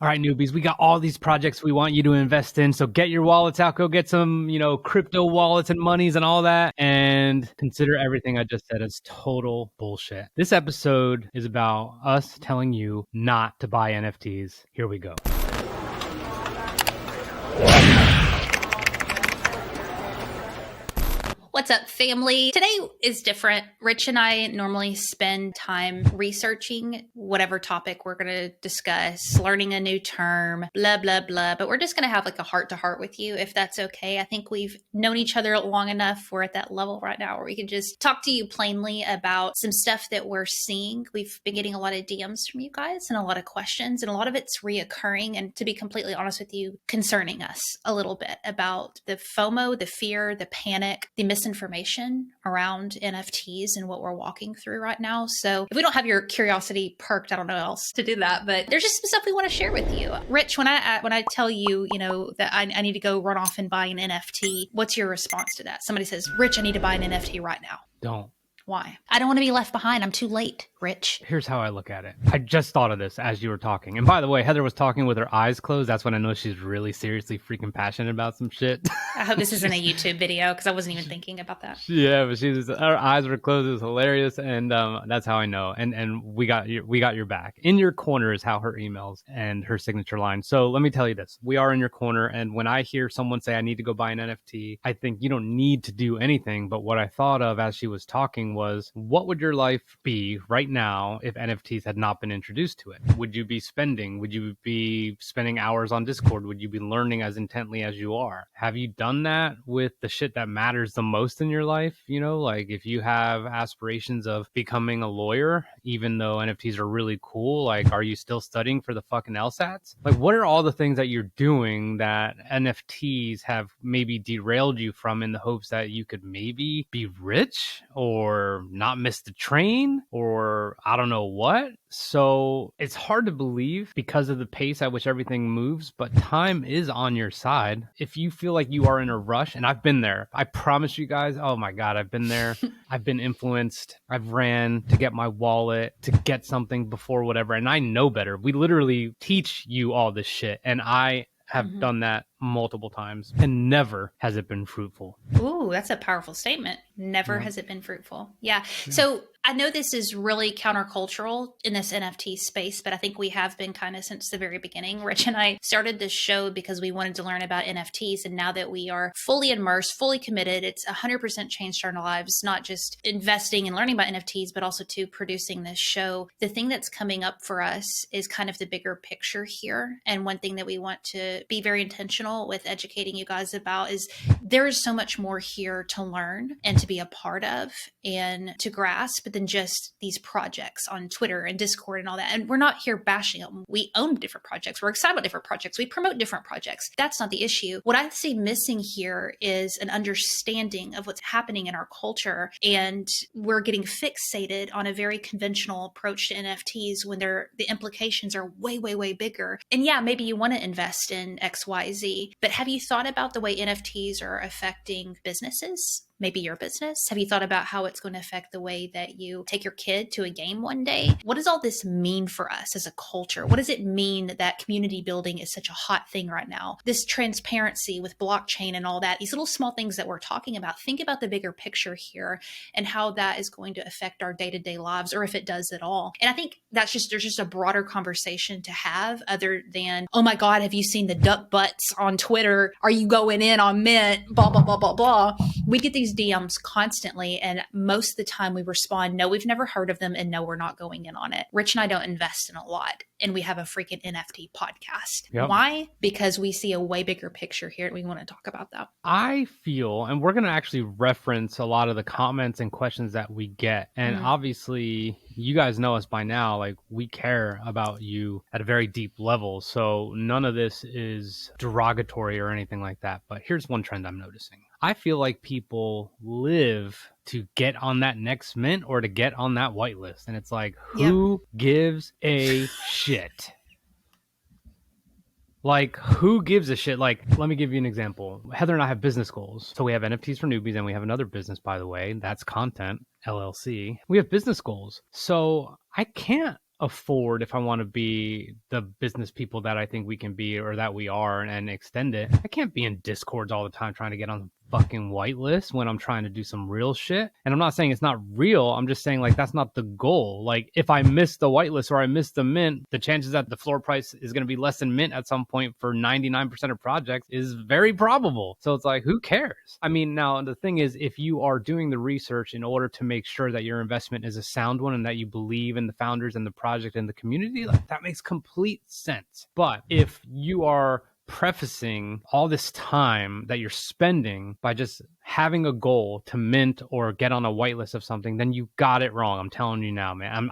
All right, newbies, we got all these projects we want you to invest in. So get your wallets out, go get some, crypto wallets and monies and all that. And consider everything I just said as total bullshit. This episode is about us telling you not to buy NFTs. Here we go. What's up, family? Today is different. Rich and I normally spend time researching whatever topic we're going to discuss, learning a new term, blah, blah, blah. But we're just going to have like a heart-to-heart with you, if that's okay. I think we've known each other long enough. We're at that level right now where we can just talk to you plainly about some stuff that we're seeing. We've been getting a lot of DMs from you guys and a lot of questions, and a lot of it's reoccurring. And to be completely honest with you, concerning us a little bit about the FOMO, the fear, the panic, the misinformation around NFTs and what we're walking through right now. So if we don't have your curiosity perked, I don't know how else to do that, but there's just some stuff we want to share with you. Rich, when I tell you, that I need to go run off and buy an NFT, what's your response to that? Somebody says, Rich, I need to buy an NFT right now. Don't. Why? I don't want to be left behind. I'm too late, Rich. Here's how I look at it. I just thought of this as you were talking. And by the way, Heather was talking with her eyes closed. That's when I know she's really seriously freaking passionate about some shit. I hope this isn't a YouTube video because I wasn't even thinking about that. Yeah, but her eyes were closed. It was hilarious. And that's how I know. And we got your back. In your corner is how her emails and her signature line. So let me tell you this. We are in your corner. And when I hear someone say, I need to go buy an NFT, I think you don't need to do anything. But what I thought of as she was talking was, what would your life be right now if NFTs had not been introduced to it? Would you be spending? Would you be spending hours on Discord? Would you be learning as intently as you are? Have you done that with the shit that matters the most in your life? Like if you have aspirations of becoming a lawyer, even though NFTs are really cool, like are you still studying for the fucking LSATs? Like what are all the things that you're doing that NFTs have maybe derailed you from in the hopes that you could maybe be rich or not miss the train or I don't know what? So it's hard to believe because of the pace at which everything moves, but time is on your side. If you feel like you are in a rush, and I've been there, I promise you guys, oh my God, I've been there. I've been influenced. I've ran to get my wallet, to get something before whatever, and I know better. We literally teach you all this shit, and I have done that multiple times, and never has it been fruitful. Ooh, that's a powerful statement. Never has it been fruitful. Yeah. So I know this is really countercultural in this NFT space, but I think we have been kind of since the very beginning. Rich and I started this show because we wanted to learn about NFTs. And now that we are fully immersed, fully committed, it's 100% changed our lives, not just investing and learning about NFTs, but also to producing this show. The thing that's coming up for us is kind of the bigger picture here. And one thing that we want to be very intentional with educating you guys about is there is so much more here to learn and to be a part of and to grasp than just these projects on Twitter and Discord and all that. And we're not here bashing them. We own different projects. We're excited about different projects. We promote different projects. That's not the issue. What I see missing here is an understanding of what's happening in our culture. And we're getting fixated on a very conventional approach to NFTs when the implications are way, way, way bigger. And yeah, maybe you want to invest in XYZ, but have you thought about the way NFTs are affecting businesses? Maybe your business? Have you thought about how it's going to affect the way that you take your kid to a game one day? What does all this mean for us as a culture? What does it mean that community building is such a hot thing right now? This transparency with blockchain and all that, these little small things that we're talking about, think about the bigger picture here and how that is going to affect our day-to-day lives, or if it does at all. And I think there's just a broader conversation to have other than, oh my God, have you seen the duck butts on Twitter? Are you going in on Mint? Blah, blah, blah, blah, blah. We get these DMs constantly, and most of the time we respond, no, we've never heard of them, and no, we're not going in on it. Rich and I don't invest in a lot, and we have a freaking NFT podcast. Yep. Why? Because we see a way bigger picture here, and we want to talk about that. I feel, and we're going to actually reference a lot of the comments and questions that we get, and obviously you guys know us by now, like we care about you at a very deep level, so none of this is derogatory or anything like that. But here's one trend I'm noticing. I feel like people live to get on that next mint or to get on that whitelist. And it's like, who gives a shit? Like, who gives a shit? Like, let me give you an example. Heather and I have business goals. So we have NFTs for Newbies, and we have another business, by the way. That's Content LLC. We have business goals. So I can't afford, if I want to be the business people that I think we can be or that we are and extend it, I can't be in discords all the time trying to get on fucking whitelist when I'm trying to do some real shit. And I'm not saying it's not real. I'm just saying like that's not the goal. Like if I miss the whitelist or I miss the mint, the chances that the floor price is going to be less than mint at some point for 99% of projects is very probable. So it's like, who cares? I mean, now the thing is, if you are doing the research in order to make sure that your investment is a sound one and that you believe in the founders and the project and the community, like that makes complete sense. But if you are prefacing all this time that you're spending by just having a goal to mint or get on a whitelist of something, then you got it wrong. I'm telling you now, man.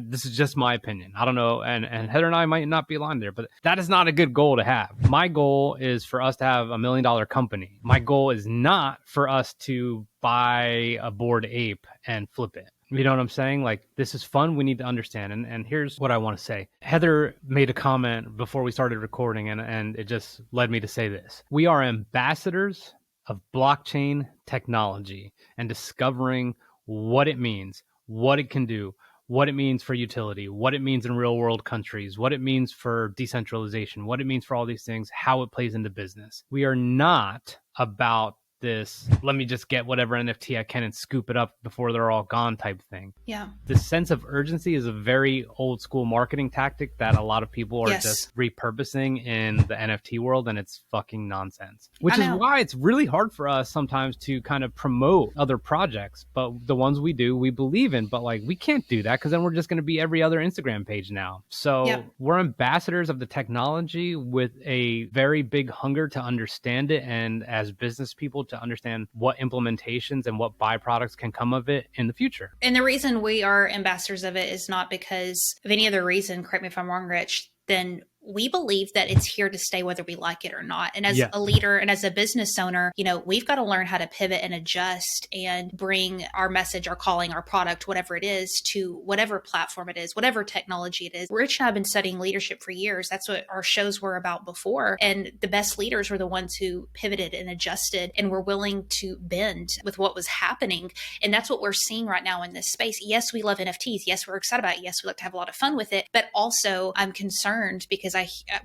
This is just my opinion. I don't know. And Heather and I might not be aligned there, but that is not a good goal to have. My goal is for us to have $1 million company. My goal is not for us to buy a Bored Ape and flip it. You know what I'm saying? Like, this is fun. We need to understand. And here's what I want to say. Heather made a comment before we started recording, and it just led me to say this. We are ambassadors of blockchain technology and discovering what it means, what it can do, what it means for utility, what it means in real world countries, what it means for decentralization, what it means for all these things, how it plays into business. We are not about this, let me just get whatever NFT I can and scoop it up before they're all gone type thing. Yeah. The sense of urgency is a very old school marketing tactic that a lot of people are just repurposing in the NFT world, and it's fucking nonsense. Which is why it's really hard for us sometimes to kind of promote other projects, but the ones we do, we believe in, but like we can't do that because then we're just going to be every other Instagram page now. So we're ambassadors of the technology with a very big hunger to understand it, and as business people to understand what implementations and what byproducts can come of it in the future. And the reason we are ambassadors of it is not because of any other reason, correct me if I'm wrong, Rich, then we believe that it's here to stay whether we like it or not. And as a leader and as a business owner, you know, we've got to learn how to pivot and adjust and bring our message, our calling, our product, whatever it is, to whatever platform it is, whatever technology it is. Rich and I have been studying leadership for years. That's what our shows were about before. And the best leaders were the ones who pivoted and adjusted and were willing to bend with what was happening. And that's what we're seeing right now in this space. Yes, we love NFTs. Yes, we're excited about it. Yes, we like to have a lot of fun with it. But also I'm concerned because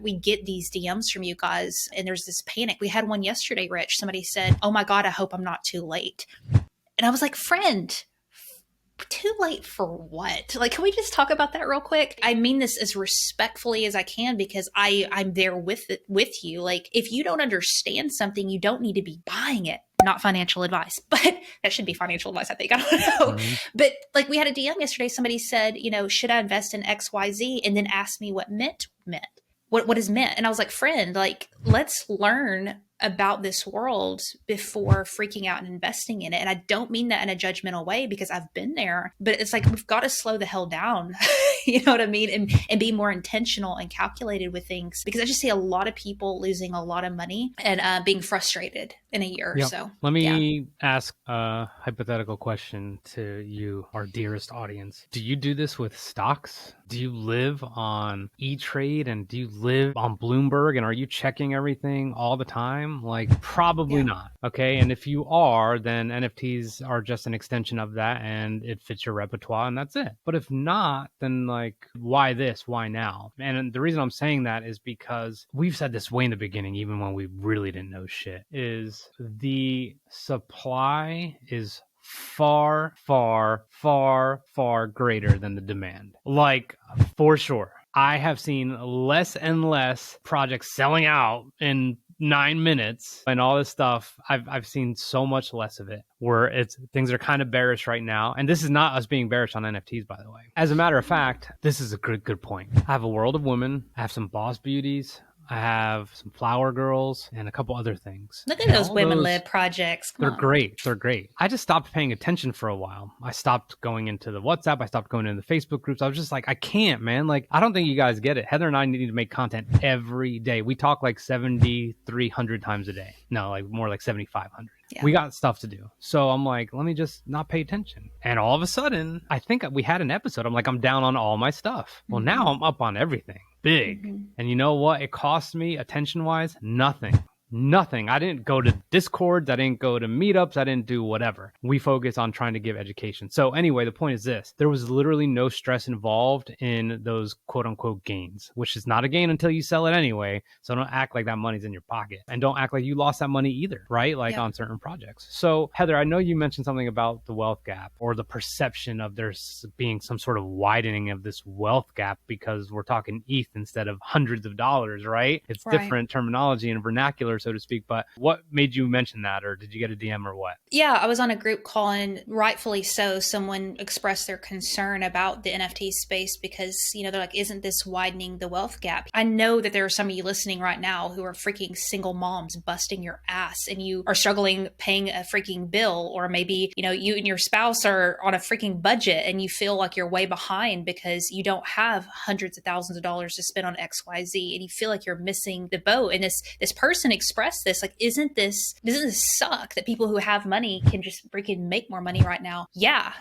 we get these DMs from you guys and there's this panic. We had one yesterday, Rich. Somebody said, "Oh my God, I hope I'm not too late." And I was like, friend, too late for what? Like, can we just talk about that real quick? I mean this as respectfully as I can because I'm there with you. Like, if you don't understand something, you don't need to be buying it. Not financial advice, but that should be financial advice, I think. I don't know. Mm-hmm. But like we had a DM yesterday. Somebody said, you know, should I invest in XYZ? And then asked me what mint meant. What is mint? And I was like, friend, like, let's learn about this world before freaking out and investing in it. And I don't mean that in a judgmental way because I've been there, but it's like, we've got to slow the hell down, you know what I mean? And be more intentional and calculated with things, because I just see a lot of people losing a lot of money and being frustrated in a year or so. Let me ask a hypothetical question to you, our dearest audience. Do you do this with stocks? Do you live on E-Trade and do you live on Bloomberg and are you checking everything all the time? Like, probably not. Okay. And if you are, then NFTs are just an extension of that and it fits your repertoire and that's it. But if not, then like, why this? Why now? And the reason I'm saying that is because we've said this way in the beginning, even when we really didn't know shit, is the supply is far, far, far, far greater than the demand. Like, for sure. I have seen less and less projects selling out in 9 minutes and all this stuff. I've seen so much less of it where things are kind of bearish right now. And this is not us being bearish on NFTs, by the way. As a matter of fact, this is a good point. I have a world of women. I have some boss beauties. I have some flower girls and a couple other things. Look at those women-led projects. They're great. They're great. I just stopped paying attention for a while. I stopped going into the WhatsApp. I stopped going into the Facebook groups. I was just like, I can't, man. Like, I don't think you guys get it. Heather and I need to make content every day. We talk like 7,300 times a day. No, like more like 7,500. Yeah. We got stuff to do. So I'm like, let me just not pay attention. And all of a sudden, I think we had an episode. I'm like, I'm down on all my stuff. Well, now I'm up on everything. Big. And you know what? It cost me attention-wise, nothing. nothing. I didn't go to Discords. I didn't go to meetups. I didn't do whatever. We focus on trying to give education. So anyway, the point is this. There was literally no stress involved in those quote unquote gains, which is not a gain until you sell it anyway. So don't act like that money's in your pocket, and don't act like you lost that money either, right? Like on certain projects. So Heather, I know you mentioned something about the wealth gap, or the perception of there's being some sort of widening of this wealth gap because we're talking ETH instead of hundreds of dollars, right? It's different terminology and vernacular, so to speak. But what made you mention that, or did you get a DM or what? Yeah, I was on a group call, and rightfully so, someone expressed their concern about the NFT space because, they're like, isn't this widening the wealth gap? I know that there are some of you listening right now who are freaking single moms busting your ass, and you are struggling paying a freaking bill, or maybe, you and your spouse are on a freaking budget and you feel like you're way behind because you don't have hundreds of thousands of dollars to spend on XYZ, and you feel like you're missing the boat. And this person expressed this, like, doesn't this suck that people who have money can just freaking make more money right now? Yeah.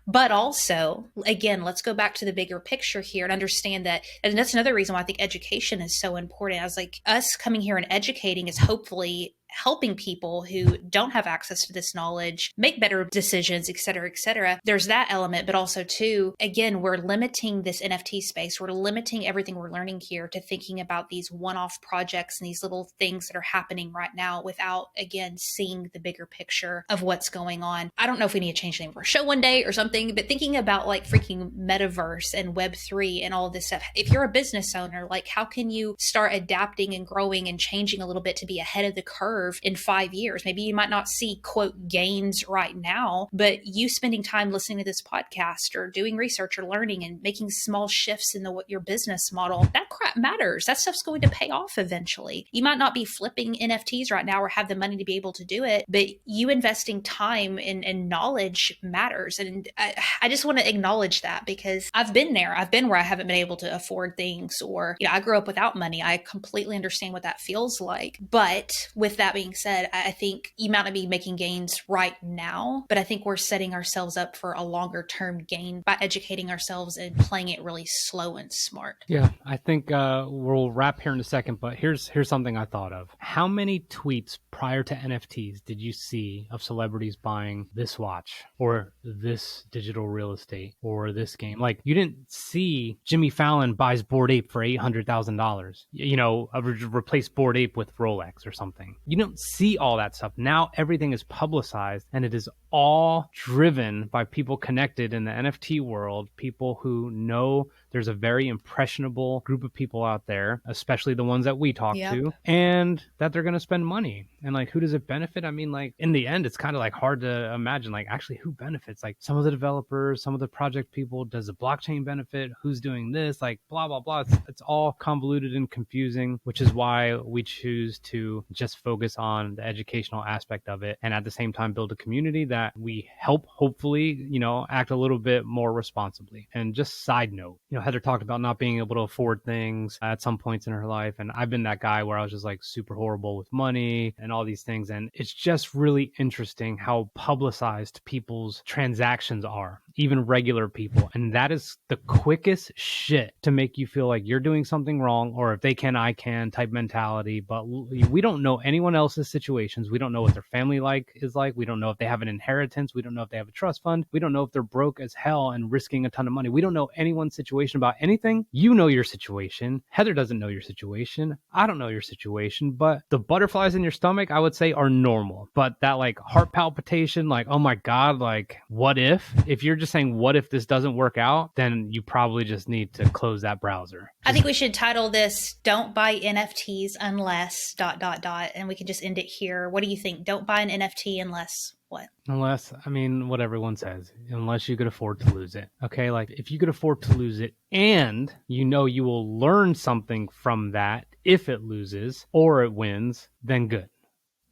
But also, again, let's go back to the bigger picture here and understand that, and that's another reason why I think education is so important. I was like, us coming here and educating is hopefully helping people who don't have access to this knowledge make better decisions, et cetera, et cetera. There's that element, but also too, again, we're limiting this NFT space. We're limiting everything we're learning here to thinking about these one-off projects and these little things that are happening right now without, again, seeing the bigger picture of what's going on. I don't know if we need to change the name of our show one day or something, but thinking about like freaking metaverse and Web3 and all of this stuff. If you're a business owner, like, how can you start adapting and growing and changing a little bit to be ahead of the curve in 5 years? Maybe you might not see quote gains right now, but you spending time listening to this podcast or doing research or learning and making small shifts in your business model, that crap matters. That stuff's going to pay off eventually. You might not be flipping NFTs right now or have the money to be able to do it, but you investing time and knowledge matters. And I just want to acknowledge that because I've been there. I've been where I haven't been able to afford things, or I grew up without money. I completely understand what that feels like. But with that being said, I think you might not be making gains right now, but I think we're setting ourselves up for a longer term gain by educating ourselves and playing it really slow and smart. Yeah, I think we'll wrap here in a second, but here's something I thought of. How many tweets prior to NFTs did you see of celebrities buying this watch or this digital real estate or this game? Like, you didn't see Jimmy Fallon buys Bored Ape for $800,000, replace Bored Ape with Rolex or something. You don't see all that stuff. Now everything is publicized, and it is all driven by people connected in the NFT world, people who know there's a very impressionable group of people out there, especially the ones that we talk to, and that they're going to spend money. And like, who does it benefit? I mean, like, in the end, it's kind of like hard to imagine, like, actually who benefits? Like, some of the developers, some of the project people, does the blockchain benefit? Who's doing this? Like, blah, blah, blah. It's all convoluted and confusing, which is why we choose to just focus on the educational aspect of it. And at the same time, build a community that we help, hopefully, act a little bit more responsibly. And just side note, Heather talked about not being able to afford things at some points in her life. And I've been that guy where I was just like super horrible with money and all these things. And it's just really interesting how publicized people's transactions are, even regular people. And that is the quickest shit to make you feel like you're doing something wrong, or if they can, I can type mentality. But we don't know anyone else's situations. We don't know what their family is like. We don't know if they have an inheritance. We don't know if they have a trust fund. We don't know if they're broke as hell and risking a ton of money. We don't know anyone's situation about anything. You know your situation. Heather doesn't know your situation. I don't know your situation, but the butterflies in your stomach, I would say, are normal. But that like heart palpitation, like, oh my God, like, what if you're just saying, what if this doesn't work out, then you probably just need to close that browser. I think we should title this, Don't Buy NFTs Unless ... And we can just end it here. What do you think? Don't buy an NFT unless what? Unless, I mean, what everyone says, unless you could afford to lose it. Okay, like, if you could afford to lose it and you will learn something from that if it loses or it wins, then good.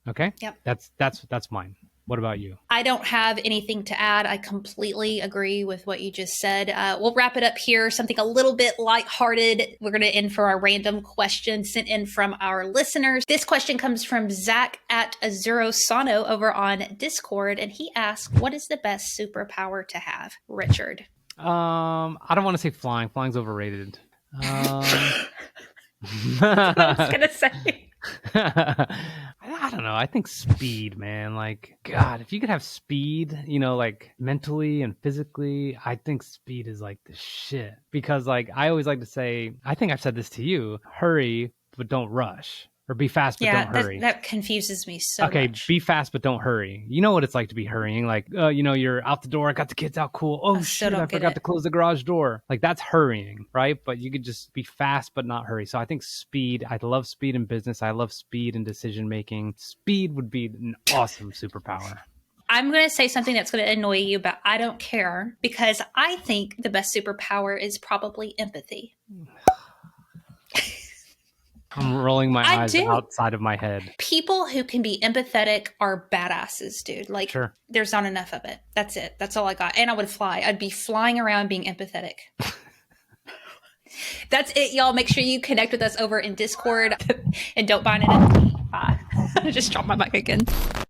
Okay? Yep. That's mine. What about you? I don't have anything to add. I completely agree with what you just said. We'll wrap it up here. Something a little bit lighthearted. We're going to end for our random question sent in from our listeners. This question comes from Zach at Azurosano over on Discord. And he asks, what is the best superpower to have? Richard. I don't want to say flying. Flying's overrated. That's what I was going to say. I don't know. I think speed, man. Like, God, if you could have speed, like mentally and physically, I think speed is like the shit. Because, like, I always like to say, I think I've said this to you, hurry, but don't rush. Or be fast, but don't Yeah, hurry. that confuses me so Okay, much. be fast, but don't hurry. You know what it's like to be hurrying. Like, you're out the door, I got the kids out, cool. I Oh, still shit, I don't get forgot it. to close the garage door. Like, that's hurrying, right? But you could just be fast, but not hurry. So I think speed, I love speed in business. I love speed in decision making. Speed would be an awesome superpower. I'm going to say something that's going to annoy you, but I don't care because I think the best superpower is probably empathy. I'm rolling my I eyes do. outside of my head. People who can be empathetic are badasses, dude. Like, Sure. there's not enough of it. That's it. That's all I got. And I would fly. I'd be flying around being empathetic. That's it, y'all. Make sure you connect with us over in Discord and don't buy an NFT. Bye. Just drop my mic again.